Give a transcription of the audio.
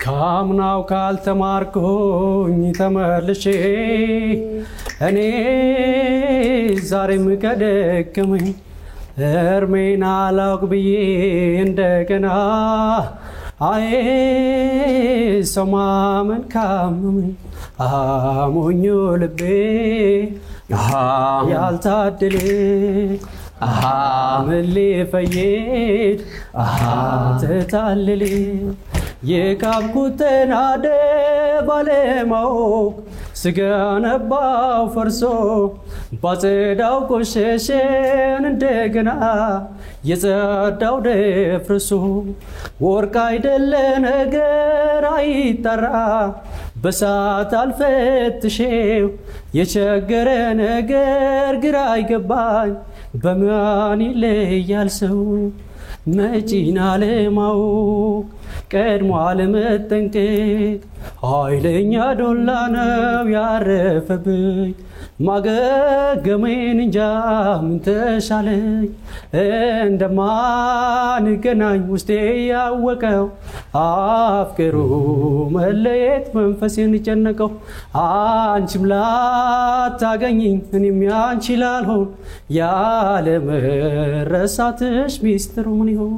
ካምናው ካልተማርኩኝ ተመልሼ እኔ ዛሬም ከደከመኝ እርሜን አላውቅ ብዬ እንደገና አይ ሰው ማመን ካመመኝ ሞኞ ልቤ ያልታደለ ምን ሊፈይድ ተታለለ የካብኩትን አደብ አለማወቅ ስገነባው ፈርሶ ባጸዳው ቆሸሸን እንደገና የጸዳው ደፍርሶ ወርቅ አይደለ ነገር አይጠራ በሳት አልፈትሼው የቸገረ ነገር ግራ አይገባኝ በማን ይለያል ሰው መጪና ለማወቅ ቀድሞ አለመጠንቀቅ ኃይለኛ ዶላ ነው ያረፈብኝ ማገገሜን እንጃ ምን ተሻለኝ እንደማንገናኝ ውስጤ ያወቀው አፍቅሩ መለየት መንፈሴን ጨነቀው አንቺም ላታገኝኝ እኔም ያንቺ ላልሆን ያለ መረሳትሽ ሚስጥሩ ምን ይሆን